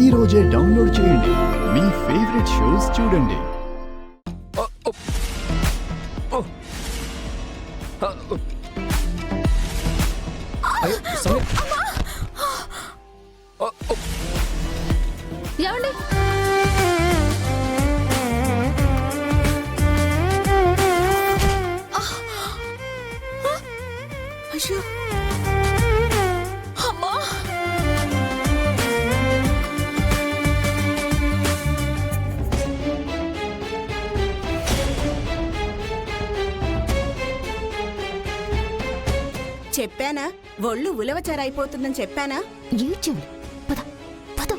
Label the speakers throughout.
Speaker 1: ఈ రోజే డౌన్లోడ్ చేయండి. మీ ఫేవరెట్ షోస్ చూడండి.
Speaker 2: ఏమండి? అయ్యో అమ్మా!
Speaker 3: చెప్పానా ఒళ్ళు ఉలవచారైపోతుందని చెప్పానా?
Speaker 2: ఏడ్చండి. పద పద.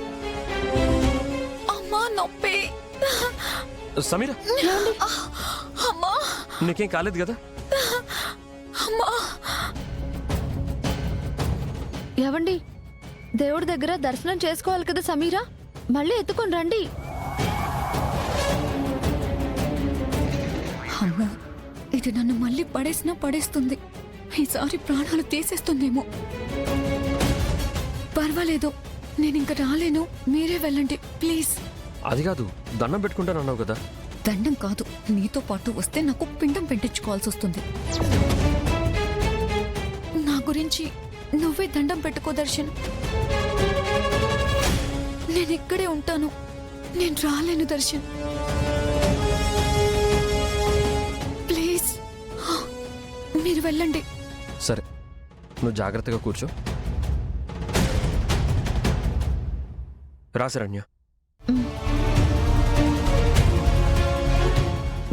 Speaker 3: అమ్మా నొప్పి.
Speaker 4: సమీరా,
Speaker 3: అమ్మా
Speaker 4: నీకేం కాలేదు కదా?
Speaker 3: అమ్మా.
Speaker 2: ఏవండి, దేవుడి దగ్గర దర్శనం చేసుకోవాలి కదా సమీరా, మళ్ళీ ఎత్తుకొని రండి.
Speaker 5: అమ్మో, ఇది నన్ను మళ్ళీ పడేస్తుంది. ఈసారి ప్రాణాలు తీసేస్తుందేమో. పర్వాలేదు, నేనింక రాలేను, మీరే వెళ్ళండి ప్లీజ్.
Speaker 4: అది కాదు, దండం పెట్టుకుంటానన్నావు కదా.
Speaker 5: దండం కాదు, నీతో పాటు వస్తే నాకు పిండం పెట్టించుకోవాల్సి వస్తుంది. నా గురించి నువ్వే దండం పెట్టుకో దర్శన్. నేనిక్కడే ఉంటాను, నేను రాలేను దర్శన్. ప్లీజ్ మీరు వెళ్ళండి.
Speaker 4: సరే, నువ్వు జాగ్రత్తగా కూర్చో. రాశరణ్య,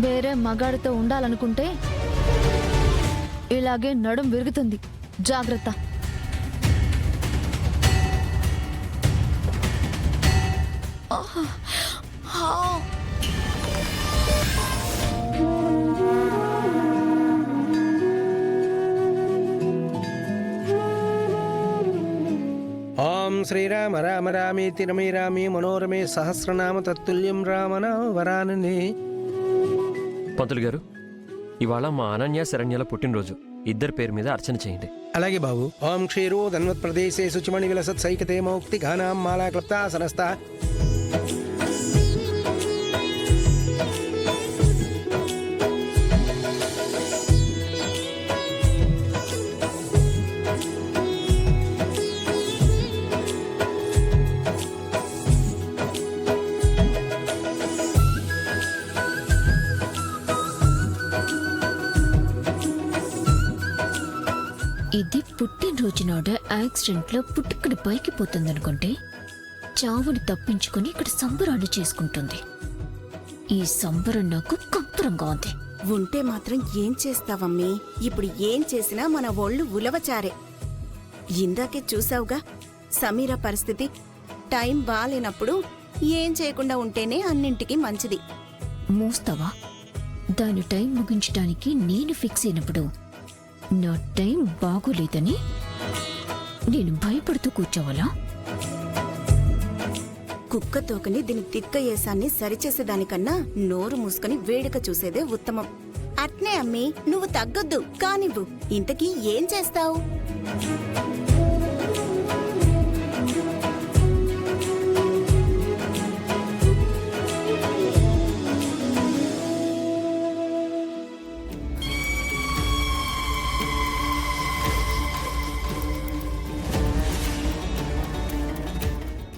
Speaker 2: వేరే మగాడితో ఉండాలనుకుంటే ఇలాగే నడుం విరుగుతుంది. జాగ్రత్త.
Speaker 6: ఓం శ్రీరామ రామ రామేతి రమే రామే మనోరమే సహస్రనామ తత్తుల్యం రామనామ వరాననే.
Speaker 4: పంతులు గారు, ఇవాళ మా అనన్య శరణ్యల పుట్టినరోజు. ఇద్దరి పేరు మీద అర్చన చేయండి.
Speaker 6: అలాగే బాబు. ఓం క్షీరో ధన్వత్ ప్రదేశే శుచిమణి విలసత్ సైకతే మౌక్తి ఘానాం మాలా క్లప్తా సనస్తా.
Speaker 7: ఇది పుట్టినరోజు నాడు యాక్సిడెంట్ లో పుట్టుకుని పైకి పోతుందనుకుంటే చావుని తప్పించుకుని ఇక్కడ సంబరాలు చేసుకుంటుంది. ఈ సంబరం నాకు కంపరంగా ఉంది.
Speaker 3: ఉంటే మాత్రం ఏం చేస్తావమ్మీ? ఇప్పుడు ఏం చేసినా మన ఒళ్ళు ఉలవచారే. ఇందాకే చూసావుగా సమీరా పరిస్థితి. టైం బాలేనప్పుడు ఏం చేయకుండా ఉంటేనే అన్నింటికి మంచిది.
Speaker 7: మోస్తావా? దాని టైం ముగించడానికి నేను ఫిక్స్ అయినప్పుడు నా టైం బాగోలేదని నేను భయపడుతూ కూర్చోవాలా?
Speaker 3: కుక్క తోకని దీని తిక్క ఏసాన్ని సరిచేసేదానికన్నా నోరు మూసుకొని వేడుక చూసేదే ఉత్తమం. అట్నే అమ్మీ, నువ్వు తగ్గొద్దు కానివ్వు. ఇంతకీ ఏం చేస్తావు?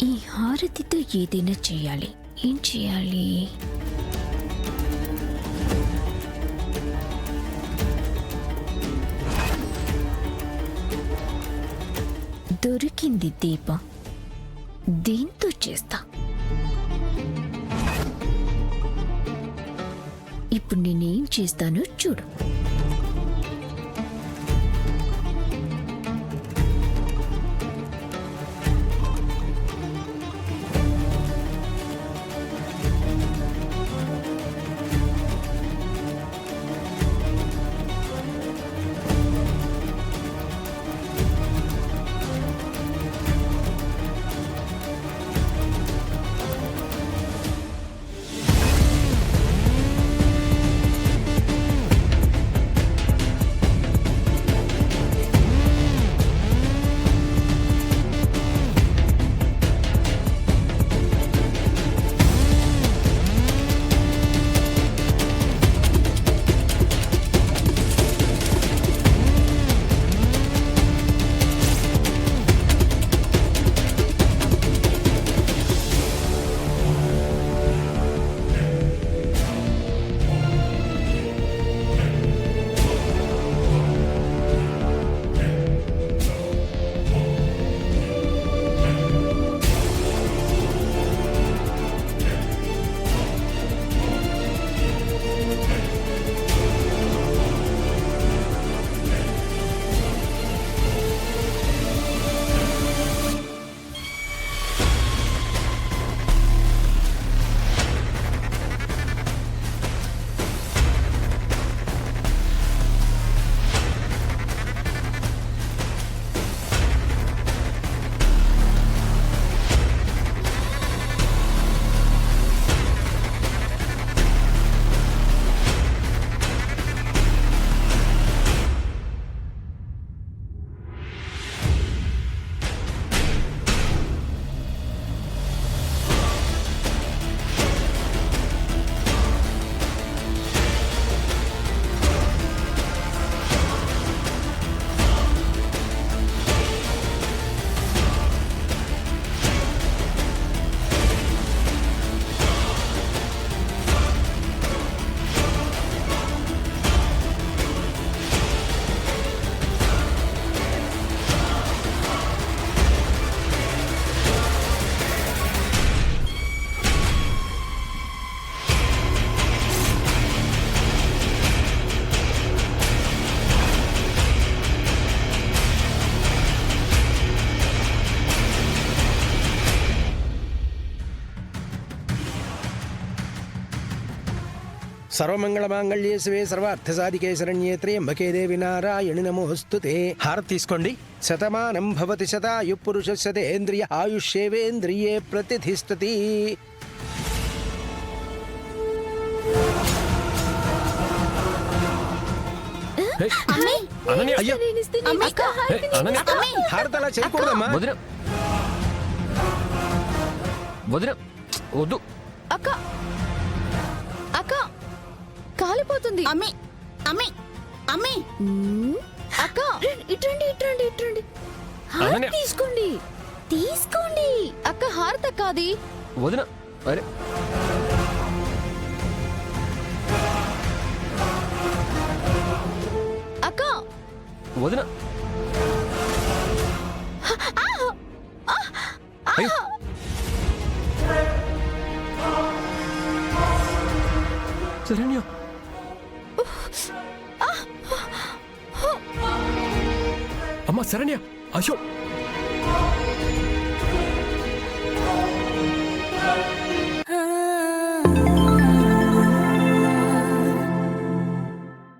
Speaker 7: ఈ హారతితో ఏదైనా చేయాలి. ఏం చేయాలి? దొరికింది దీపం. దీంతో చేస్తా. ఇప్పుడు నేనేం చేస్తానో చూడు.
Speaker 6: సర్వమంగళమాంగళ్యే శివే సర్వార్థసాధికే శరణ్యే త్ర్యంబకే దేవి నారాయణి నమోస్తుతే. హారతి తీసుకోండి. శతమానం భవతి శతాయు పురుషస్యేంద్రియ ఆయుష్యేవేంద్రియే ప్రతిధిష్టతి.
Speaker 4: హే, అనన్య,
Speaker 6: అయ్యో
Speaker 4: హే, అనన్య,
Speaker 6: హారతి అలా చేయకూడదమ్మా.
Speaker 4: వదిన వదిన వద్దు.
Speaker 2: అక్క అక్క కాలిపోతుంది.
Speaker 3: అమ్మి అమ్మి అమ్మి
Speaker 2: అక్క
Speaker 7: ఇట్రండి ఇట్రండి ఇట్రండి
Speaker 4: అనన్య.
Speaker 7: తీసుకోండి తీసుకోండి.
Speaker 2: అక్క హారత అక్క అది.
Speaker 4: వదిన అరే
Speaker 2: అక్క
Speaker 4: వదిన. అయ్యో. శరణ్య, అమ్మా శరణ్య, అయ్యో.